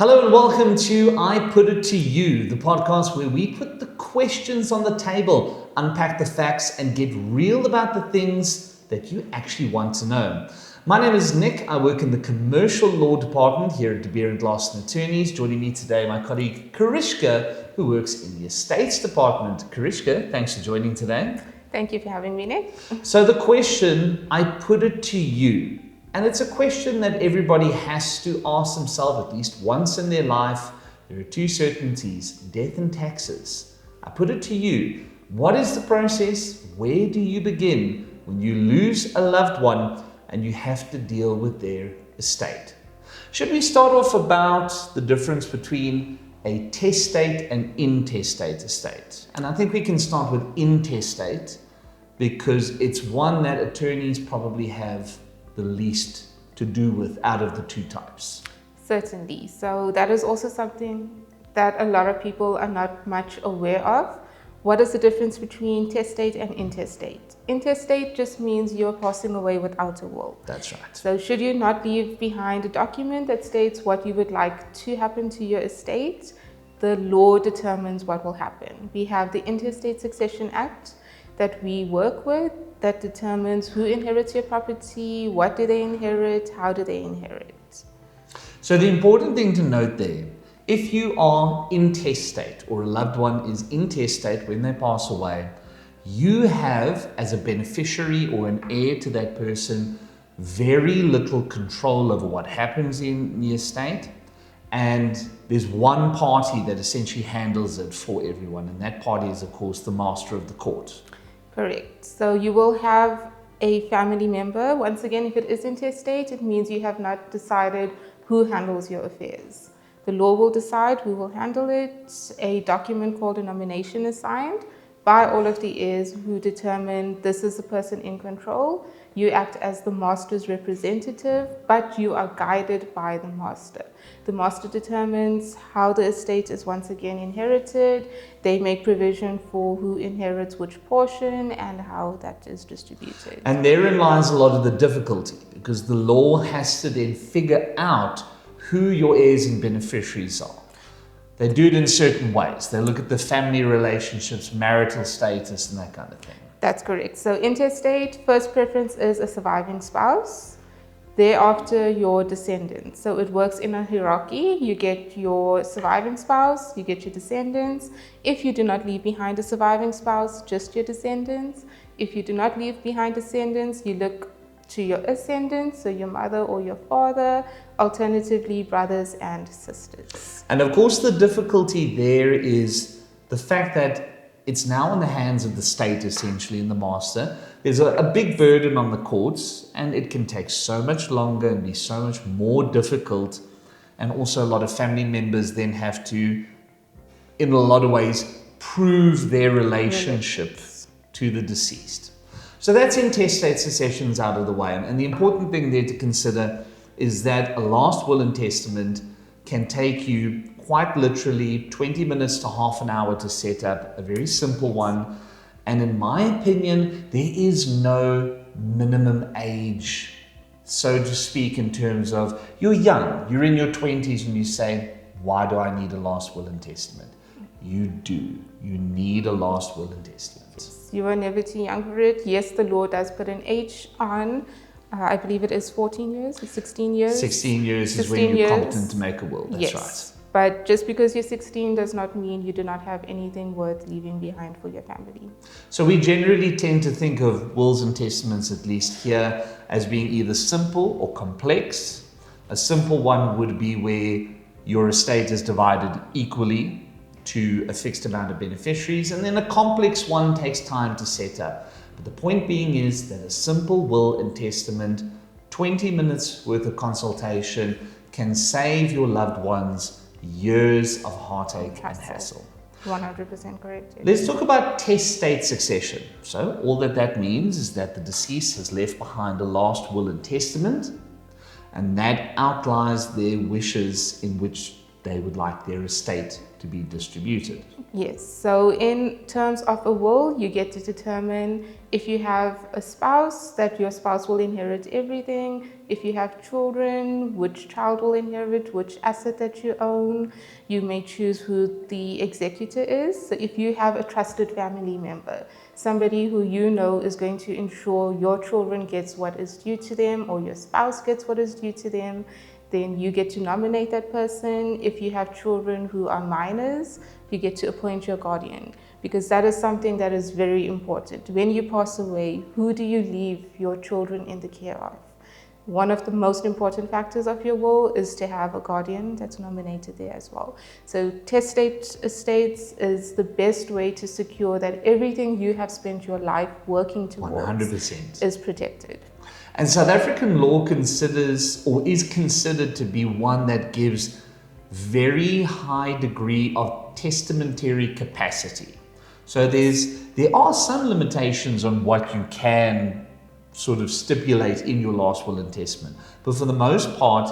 Hello and welcome to I Put It To You, the podcast where we put the questions on the table, unpack the facts, and get real about the things that you actually want to know. My name is Nick. I work in the commercial law department here at De Beer and Glasson Attorneys. Joining me today, my colleague Karishka, who works in the estates department. Karishka, thanks for joining today. Thank you for having me, Nick. So the question, I put it to you. And it's a question that everybody has to ask themselves at least once in their life. There are two certainties, death and taxes. I put it to you. What is the process? Where do you begin when you lose a loved one and you have to deal with their estate? Should we start off about the difference between a testate and intestate estate? And I think we can start with intestate because it's one that attorneys probably have the least to do with out of the two types. Certainly. So that is also something that a lot of people are not much aware of. What is the difference between testate and intestate? Intestate just means you're passing away without a will. That's right. So should you not leave behind a document that states what you would like to happen to your estate, the law determines what will happen. We have the Intestate Succession Act that we work with that determines who inherits your property, what do they inherit, how do they inherit. So the important thing to note there, if you are intestate or a loved one is intestate when they pass away, you have, as a beneficiary or an heir to that person, very little control over what happens in the estate. And there's one party that essentially handles it for everyone. And that party is, of course, the master of the court. Correct. So you will have a family member. Once again, if it is intestate, it means you have not decided who handles your affairs. The law will decide who will handle it. A document called a nomination is signed by all of the heirs who determine this is the person in control. You act as the master's representative, but you are guided by the master. The master determines how the estate is once again inherited. They make provision for who inherits which portion and how that is distributed. And therein lies a lot of the difficulty because the law has to then figure out who your heirs and beneficiaries are. They do it in certain ways. They look at the family relationships, marital status, and that kind of thing. That's correct. So intestate, first preference is a surviving spouse. Thereafter, your descendants. So it works in a hierarchy. You get your surviving spouse, you get your descendants. If you do not leave behind a surviving spouse, just your descendants. If you do not leave behind descendants, you look to your ascendants, so your mother or your father, alternatively brothers and sisters. And of course the difficulty there is the fact that it's now in the hands of the state essentially and the master. There's a big burden on the courts and it can take so much longer and be so much more difficult, and also a lot of family members then have to, in a lot of ways, prove their relationship to the deceased. So that's intestate successions out of the way. And the important thing there to consider is that a last will and testament can take you quite literally 20 minutes to half an hour to set up, a very simple one. And in my opinion, there is no minimum age, so to speak, in terms of you're young, you're in your 20s and you say, why do I need a last will and testament? You do. You need a last will and testament. You are never too young for it. Yes, the law does put an age on. I believe it is 14 years or 16 years. 16 years is when you're competent to make a will. That's yes. right. But just because you're 16 does not mean you do not have anything worth leaving behind for your family. So we generally tend to think of wills and testaments, at least here, as being either simple or complex. A simple one would be where your estate is divided equally to a fixed amount of beneficiaries, and then a complex one takes time to set up. But the point being is that a simple will and testament, 20 minutes worth of consultation, can save your loved ones years of heartache and hassle. 100% correct. Let's talk about testate succession. So all that means is that the deceased has left behind a last will and testament, and that outlines their wishes in which they would like their estate to be distributed. Yes, so in terms of a will, you get to determine if you have a spouse, that your spouse will inherit everything. If you have children, which child will inherit which asset that you own. You may choose who the executor is. So if you have a trusted family member, somebody who you know is going to ensure your children gets what is due to them or your spouse gets what is due to them, then you get to nominate that person. If you have children who are minors, you get to appoint your guardian, because that is something that is very important. When you pass away, who do you leave your children in the care of? One of the most important factors of your will is to have a guardian that's nominated there as well. So testate estates is the best way to secure that everything you have spent your life working towards 100%. is protected. And South African law considers, or is considered to be, one that gives very high degree of testamentary capacity. So there are some limitations on what you can sort of stipulate in your last will and testament. But for the most part,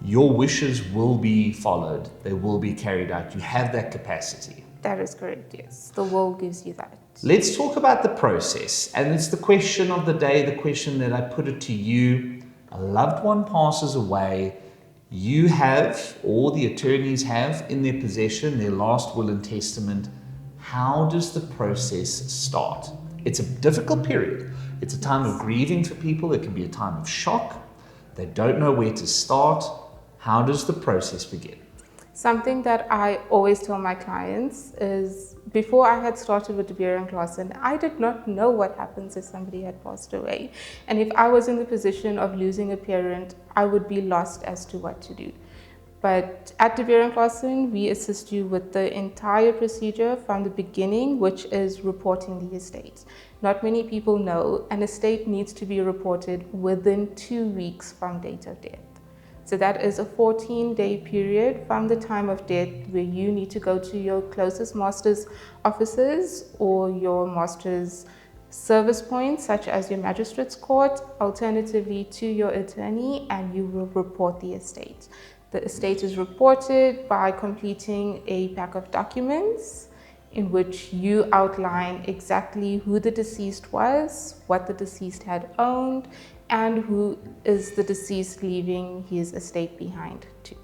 your wishes will be followed. They will be carried out. You have that capacity. That is correct, yes. The will gives you that. Let's talk about the process. And it's the question of the day, the question that I put it to you. A loved one passes away. You have, or the attorneys have in their possession, their last will and testament. How does the process start? It's a difficult period. It's a time of grieving for people. It can be a time of shock. They don't know where to start. How does the process begin? Something that I always tell my clients is, before I had started with De Beer and Claassen, I did not know what happens if somebody had passed away. And if I was in the position of losing a parent, I would be lost as to what to do. But at De Beer and Claassen, we assist you with the entire procedure from the beginning, which is reporting the estate. Not many people know an estate needs to be reported within 2 weeks from date of death. So that is a 14-day period from the time of death where you need to go to your closest master's offices or your master's service points, such as your magistrate's court, alternatively to your attorney, and you will report the estate. The estate is reported by completing a pack of documents in which you outline exactly who the deceased was, what the deceased had owned, and who is the deceased leaving his estate behind to.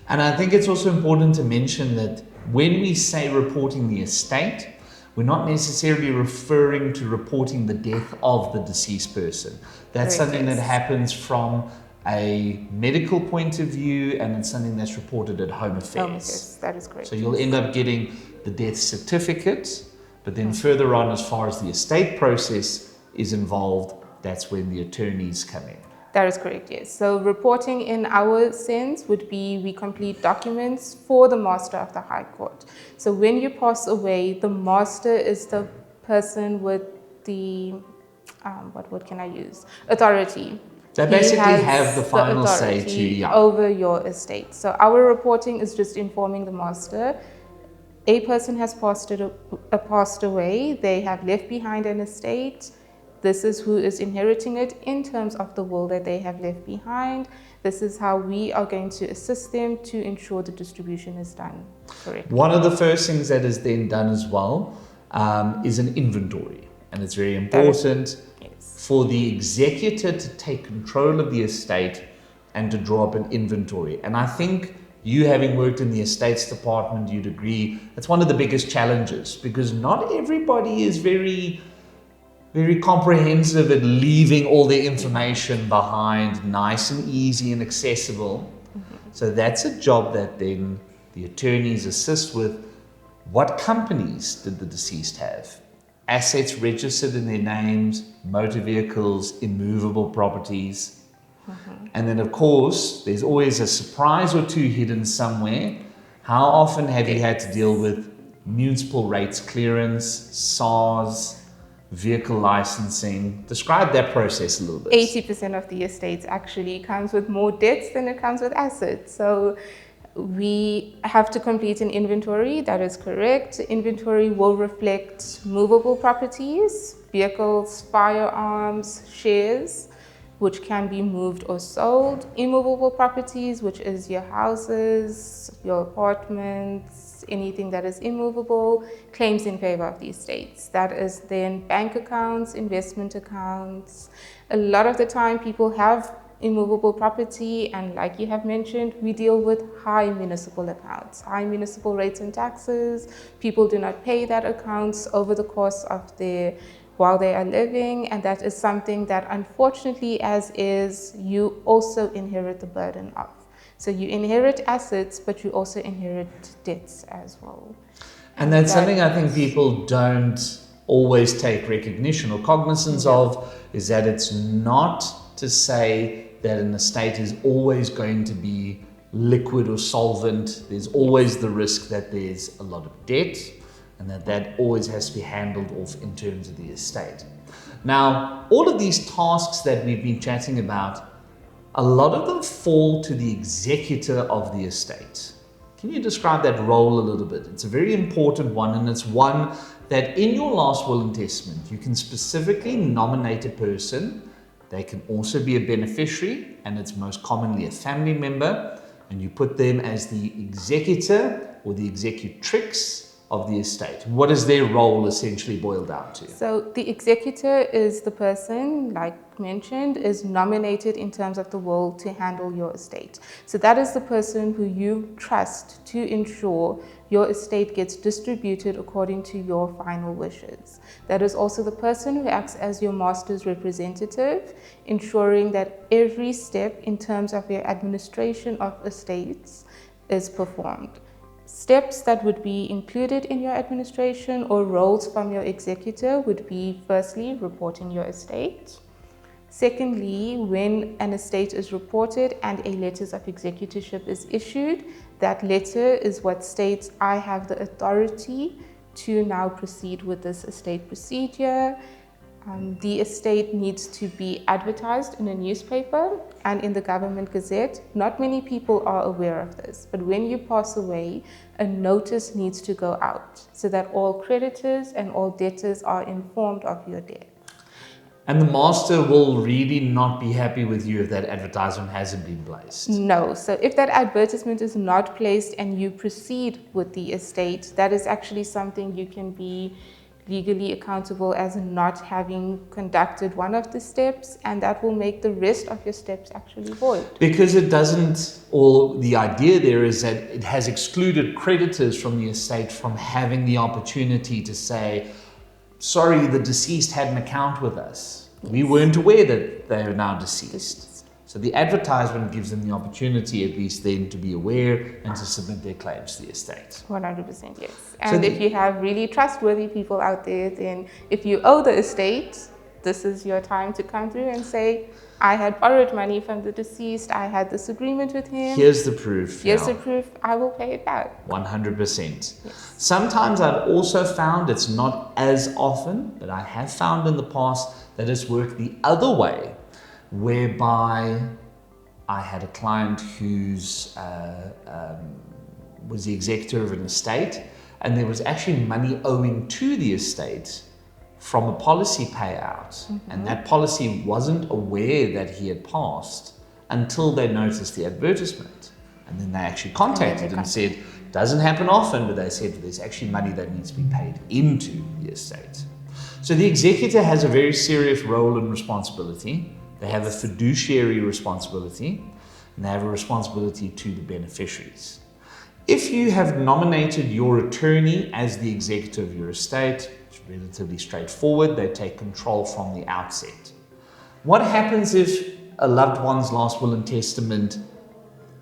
And I think it's also important to mention that when we say reporting the estate, we're not necessarily referring to reporting the death of the deceased person. That's something that happens from a medical point of view, and it's something that's reported at Home Affairs. Home Affairs, that is correct. So you'll end up getting the death certificate, but then further on, as far as the estate process is involved, that's when the attorneys come in. That is correct, yes. So reporting in our sense would be we complete documents for the Master of the High Court. So when you pass away, the Master is the person with the, what word can I use? Authority. They basically have the final say over your estate. So our reporting is just informing the Master. A person has passed away. They have left behind an estate. This is who is inheriting it in terms of the will that they have left behind. This is how we are going to assist them to ensure the distribution is done correctly. One of the first things that is then done as well is an inventory. And it's very important for the executor to take control of the estate and to draw up an inventory. And I think you, having worked in the estates department, you'd agree that's one of the biggest challenges, because not everybody is very comprehensive at leaving all their information behind, nice and easy and accessible. So that's a job that then the attorneys assist with. What companies did the deceased have? Assets registered in their names, motor vehicles, immovable properties. And then, of course, there's always a surprise or two hidden somewhere. How often have you had to deal with municipal rates clearance, SARS, vehicle licensing? Describe that process a little bit. 80% of the estates actually comes with more debts than it comes with assets. So we have to complete an inventory, that is correct. Inventory will reflect movable properties, vehicles, firearms, shares. which can be moved or sold. Immovable properties, which is your houses, your apartments, anything that is immovable, claims in favor of the estates. That is then bank accounts, investment accounts. A lot of the time people have immovable property, and like you have mentioned, we deal with high municipal accounts, high municipal rates and taxes. People do not pay that accounts over the course of while they are living, and that is something that unfortunately, as is, you also inherit the burden of. So you inherit assets, but you also inherit debts as well. And that's something I think people don't always take recognition or cognizance of, is that it's not to say that an estate is always going to be liquid or solvent. There's always the risk that there's a lot of debt, and that always has to be handled off in terms of the estate. Now, all of these tasks that we've been chatting about, a lot of them fall to the executor of the estate. Can you describe that role a little bit? It's a very important one, and it's one that in your last will and testament, you can specifically nominate a person. They can also be a beneficiary, and it's most commonly a family member, and you put them as the executor or the executrix of the estate. What is their role essentially boiled down to? So the executor is the person, like mentioned, is nominated in terms of the will to handle your estate. So that is the person who you trust to ensure your estate gets distributed according to your final wishes. That is also the person who acts as your master's representative, ensuring that every step in terms of your administration of estates is performed. Steps that would be included in your administration or roles from your executor would be, firstly, reporting your estate. Secondly, when an estate is reported and a letter of executorship is issued, that letter is what states, I have the authority to now proceed with this estate procedure. The estate needs to be advertised in a newspaper and in the government gazette. Not many people are aware of this, but when you pass away, a notice needs to go out so that all creditors and all debtors are informed of your death. And the master will really not be happy with you if that advertisement hasn't been placed. No. So if that advertisement is not placed and you proceed with the estate, that is actually something you can be legally accountable as not having conducted one of the steps, and that will make the rest of your steps actually void. Because it doesn't, or the idea there is that it has excluded creditors from the estate from having the opportunity to say, sorry, the deceased had an account with us. We weren't aware that they are now deceased. So the advertisement gives them the opportunity at least then to be aware and to submit their claims to the estate. 100% yes. And if you have really trustworthy people out there, then if you owe the estate, this is your time to come through and say, I had borrowed money from the deceased, I had this agreement with him. Here's the proof. Here's the proof, I will pay it back. 100%. Yes. Sometimes I've also found, it's not as often, but I have found in the past that it's worked the other way, whereby I had a client who's was the executor of an estate, and there was actually money owing to the estate from a policy payout, and that policy wasn't aware that he had passed until they noticed the advertisement, and then they actually contacted and said, doesn't happen often, but they said there's actually money that needs to be paid into the estate. So the executor has a very serious role and responsibility. They have a fiduciary responsibility, and they have a responsibility to the beneficiaries. If you have nominated your attorney as the executor of your estate, it's relatively straightforward. They take control from the outset. What happens if a loved one's last will and testament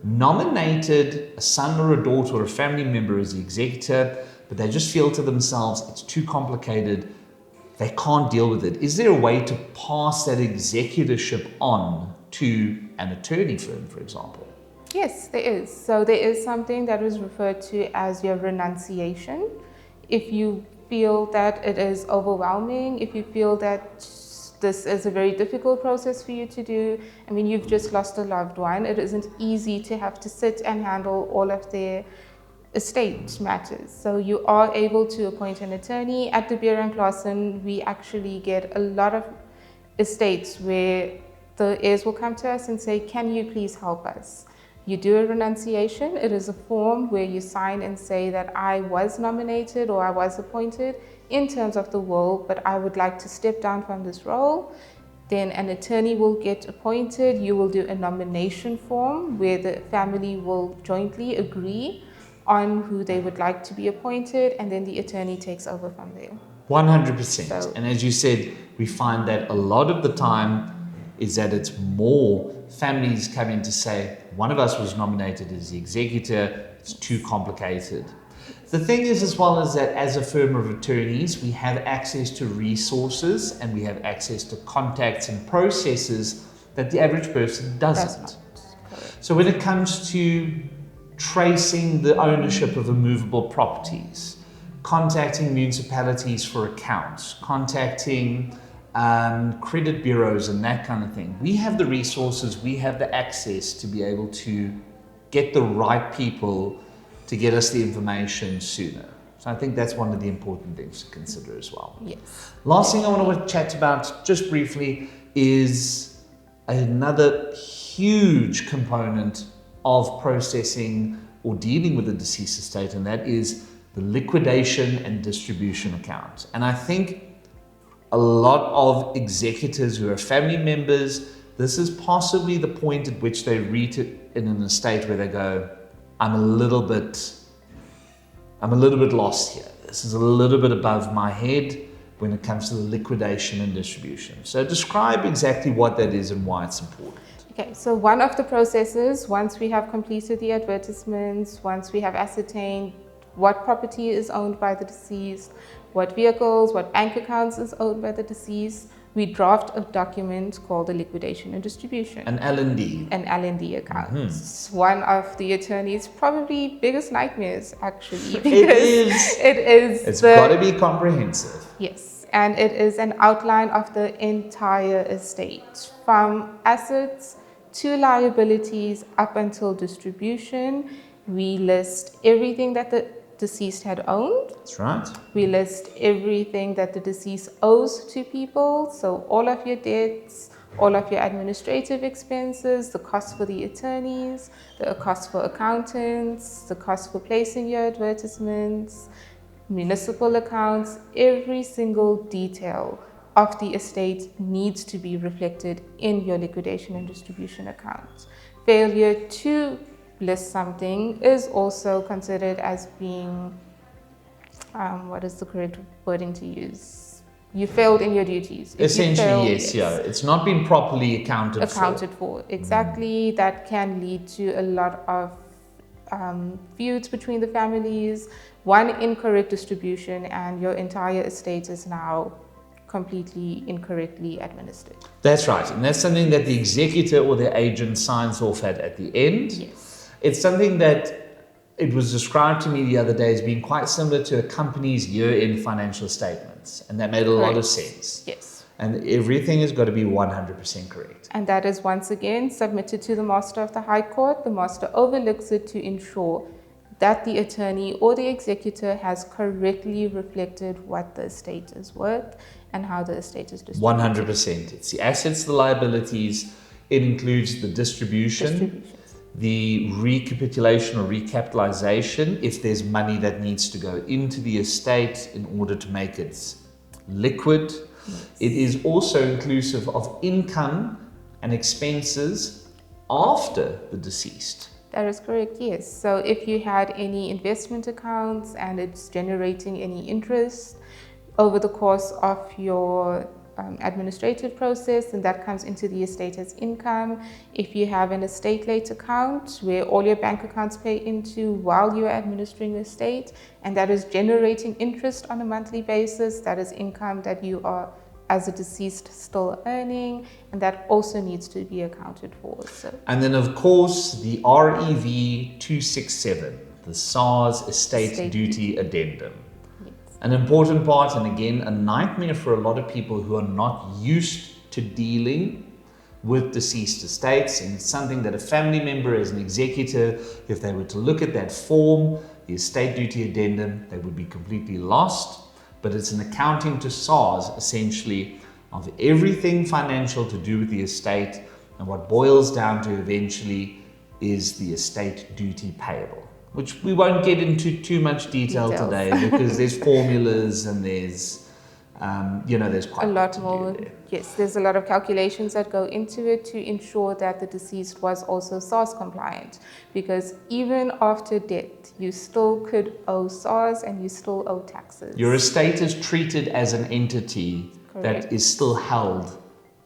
nominated a son or a daughter or a family member as the executor, but they just feel to themselves it's too complicated, they can't deal with it? Is there a way to pass that executorship on to an attorney firm, for example? Yes, there is. So there is something that is referred to as your renunciation. If you feel that it is overwhelming, if you feel that this is a very difficult process for you to do, I mean, you've just lost a loved one, it isn't easy to have to sit and handle all of their estate matters. So you are able to appoint an attorney. At De Beer & Claassen, we actually get a lot of estates where The heirs will come to us and say, can you please help us? You do a renunciation. It is a form where you sign and say that I was nominated or I was appointed in terms of the will, but I would like to step down from this role. Then an attorney will get appointed. You will do a nomination form where the family will jointly agree on who they would like to be appointed, and then the attorney takes over from there. 100%. So- And as you said, we find that a lot of the time is that it's more families come in to say, one of us was nominated as the executor, it's too complicated. The thing is, as well, is that as a firm of attorneys, we have access to resources and we have access to contacts and processes that the average person That's doesn't. not correct. So when it comes to tracing the ownership of immovable properties, contacting municipalities for accounts, contacting credit bureaus and that kind of thing, we have the resources, we have the access to be able to get the right people to get us the information sooner. So I think that's one of the important things to consider as well. Yes. Last thing I want to chat about just briefly is another huge component of processing or dealing with the deceased estate, and that is the liquidation and distribution account. And I think a lot of executors who are family members, this is possibly the point at which they reach it in an estate where they go, I'm a little bit lost here. This is a little bit above my head when it comes to the liquidation and distribution. So describe exactly what that is and why it's important. Okay, so one of the processes, once we have completed the advertisements, once we have ascertained what property is owned by the deceased, what vehicles, what bank accounts is owned by the deceased, we draft a document called a liquidation and distribution. An L&D. An L&D account. It's one of the attorney's probably biggest nightmares, actually. Because It is. It's got to be comprehensive. Yes, and it is an outline of the entire estate, from assets to liabilities up until distribution. We list everything that the deceased had owned. That's right. We list everything that the deceased owes to people. So all of your debts, all of your administrative expenses, the cost for the attorneys, the cost for accountants, the cost for placing your advertisements, municipal accounts, every single detail of the estate needs to be reflected in your liquidation and distribution account. Failure to list something is also considered as being, what is the correct wording to use? You failed in your duties. If you Essentially, fail, yes, yeah. It's not been properly accounted for. Exactly. That can lead to a lot of feuds between the families. One incorrect distribution and your entire estate is now completely incorrectly administered. That's right. And that's something that the executor or the agent signs off at the end. Yes. It's something that it was described to me the other day as being quite similar to a company's year-end financial statements. And that made a lot of sense. Yes. And everything has got to be 100% correct. And that is once again submitted to the Master of the High Court. The Master overlooks it to ensure that the attorney or the executor has correctly reflected what the estate is worth and how the estate is distributed. 100%. It's the assets, the liabilities. It includes the distribution, the recapitulation or recapitalization, if there's money that needs to go into the estate in order to make it liquid. Yes. It is also inclusive of income and expenses after the deceased. That is correct, yes. So if you had any investment accounts and it's generating any interest over the course of your administrative process, and that comes into the estate as income. If you have an estate late account where all your bank accounts pay into while you're administering the estate, and that is generating interest on a monthly basis, that is income that you are, as a deceased, still earning, and that also needs to be accounted for. So. And then, of course, the REV 267, the SARS Estate Duty Addendum. An important part, and again, a nightmare for a lot of people who are not used to dealing with deceased estates. And it's something that a family member, as an executor, if they were to look at that form, the estate duty addendum, they would be completely lost. But it's an accounting to SARS, essentially, of everything financial to do with the estate, and what boils down to eventually is the estate duty payable, which we won't get into too much detail today because there's formulas and there's there's quite a lot to more. do there. Yes, there's a lot of calculations that go into it to ensure that the deceased was also SARS compliant. Because even after death, you still could owe SARS and you still owe taxes. Your estate is treated as an entity that is still held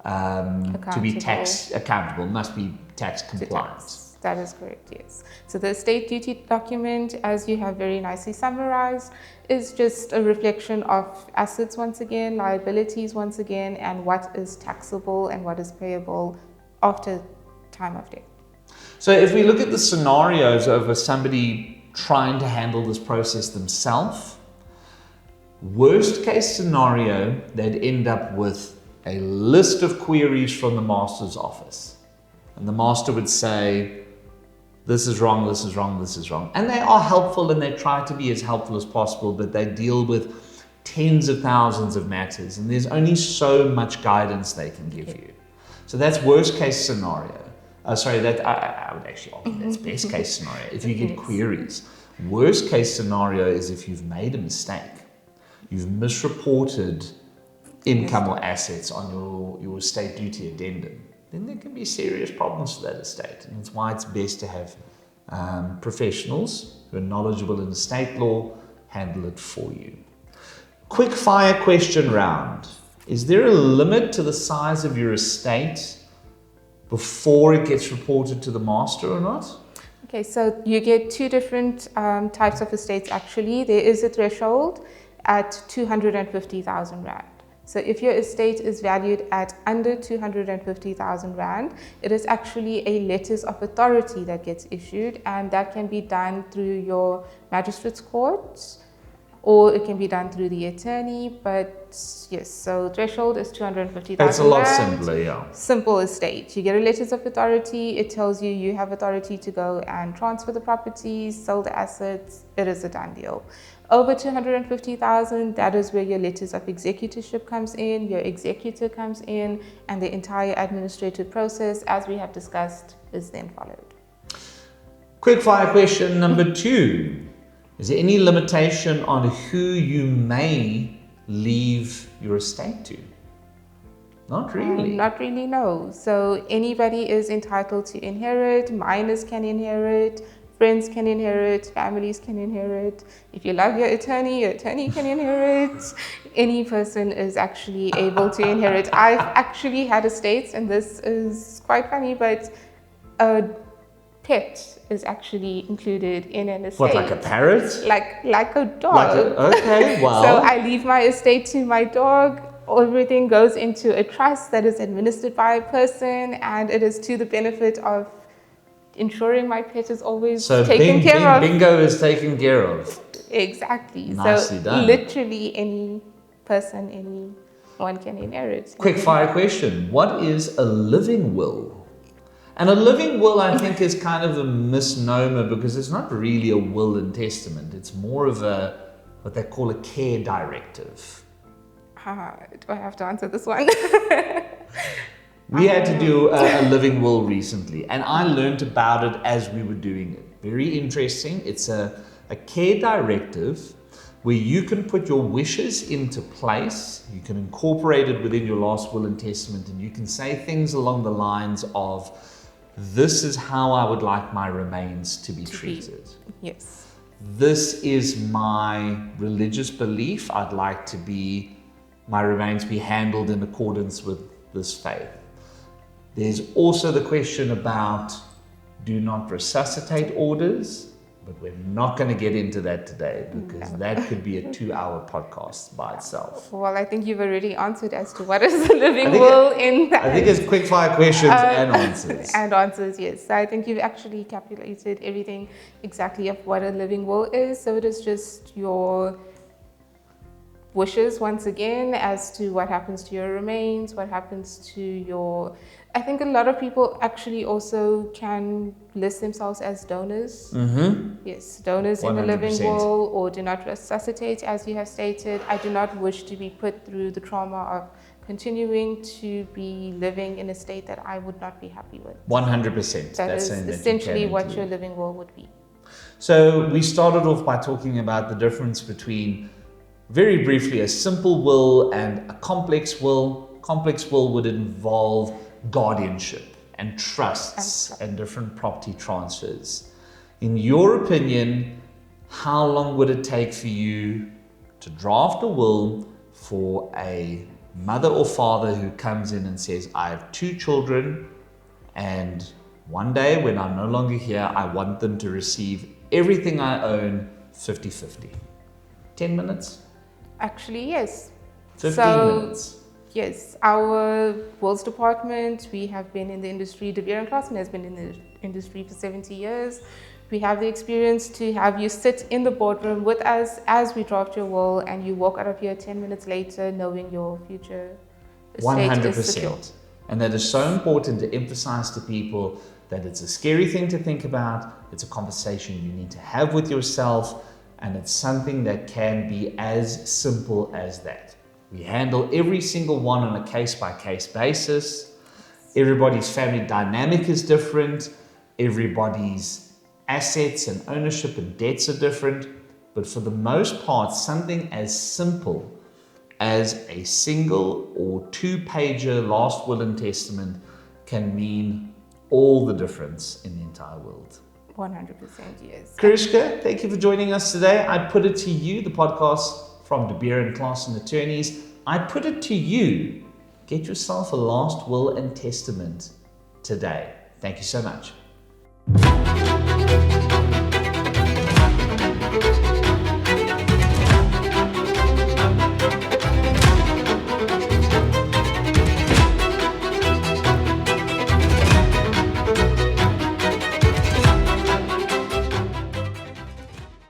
to be tax accountable, must be tax compliant. That is correct, yes. So the estate duty document, as you have very nicely summarized, is just a reflection of assets once again, liabilities once again, and what is taxable and what is payable after time of death. So if we look at the scenarios of somebody trying to handle this process themselves, worst case scenario, they'd end up with a list of queries from the master's office. And the master would say, this is wrong, this is wrong, this is wrong. And they are helpful and they try to be as helpful as possible, but they deal with tens of thousands of matters and there's only so much guidance they can give you. So that's worst case scenario. I would actually argue that's best case scenario if you get queries. Worst case scenario is if you've made a mistake. You've misreported income or assets on your estate duty addendum. Then there can be serious problems for that estate. And that's why it's best to have professionals who are knowledgeable in estate law handle it for you. Quick fire question round. Is there a limit to the size of your estate before it gets reported to the master or not? Okay, so you get two different types of estates actually. There is a threshold at 250,000 Rand. So if your estate is valued at under 250,000 Rand, it is actually a letters of authority that gets issued, and that can be done through your magistrate's court, or it can be done through the attorney. But yes, so threshold is 250,000 Rand. That's a lot simpler, yeah. Simple estate. You get a letters of authority. It tells you you have authority to go and transfer the properties, sell the assets. It is a done deal. Over 250,000, that is where your letters of executorship comes in, your executor comes in, and the entire administrative process, as we have discussed, is then followed. Quick fire question number 2. Is there any limitation on who you may leave your estate to? Not really. Not really, no. So anybody is entitled to inherit, minors can inherit, friends can inherit, families can inherit. If you love your attorney can inherit. Any person is actually able to inherit. I've actually had estates, and this is quite funny, but a pet is actually included in an estate. What, like a parrot? Like a dog. Okay, wow. So I leave my estate to my dog. Everything goes into a trust that is administered by a person, and it is to the benefit of ensuring my pet is always taken care of. Bingo is taken care of. Exactly. Nicely done. Literally any person, anyone can inherit. Quick fire question. What is a living will? And a living will, I think, is kind of a misnomer because it's not really a will and testament. It's more of what they call a care directive. Do I have to answer this one? We had to do a living will recently, and I learned about it as we were doing it. Very interesting. It's a care directive where you can put your wishes into place. You can incorporate it within your last will and testament, and you can say things along the lines of, this is how I would like my remains to be treated. Yes. This is my religious belief. I'd like my remains be handled in accordance with this faith. There's also the question about do not resuscitate orders, but we're not going to get into that today because that could be a 2-hour podcast by itself. Well, I think you've already answered as to what is the living will in that. I think it's quick fire questions and answers. And answers, yes. So I think you've actually calculated everything exactly of what a living will is. So it is just your wishes once again as to what happens to your remains, what happens to your... I think a lot of people actually also can list themselves as donors. Mm-hmm. Yes, donors 100%. In the living will, or do not resuscitate, as you have stated. I do not wish to be put through the trauma of continuing to be living in a state that I would not be happy with. 100%. That That's is something that you essentially can what include. your living will would be. So we started off by talking about the difference between, very briefly, a simple will and a complex will. Complex will would involve guardianship and trusts and different property transfers. In your opinion, how long would it take for you to draft a will for a mother or father who comes in and says, I have 2 children, and one day when I'm no longer here, I want them to receive everything I own 50-50? 10 minutes? Actually, yes. 15 minutes? Yes, our wills department, we have been in the industry. De Beer and Clausen has been in the industry for 70 years. We have the experience to have you sit in the boardroom with us as we draft your will, and you walk out of here 10 minutes later knowing your future estate is secure. 100%. And that is so important to emphasize to people that it's a scary thing to think about. It's a conversation you need to have with yourself, and it's something that can be as simple as that. We handle every single one on a case-by-case basis. Everybody's family dynamic is different. Everybody's assets and ownership and debts are different. But for the most part, something as simple as a single or 2-pager last will and testament can mean all the difference in the entire world. 100%, yes. Karishka, thank you for joining us today. I put it to you, the podcast from De Beer and Clausen Attorneys. I put it to you, get yourself a last will and testament today. Thank you so much.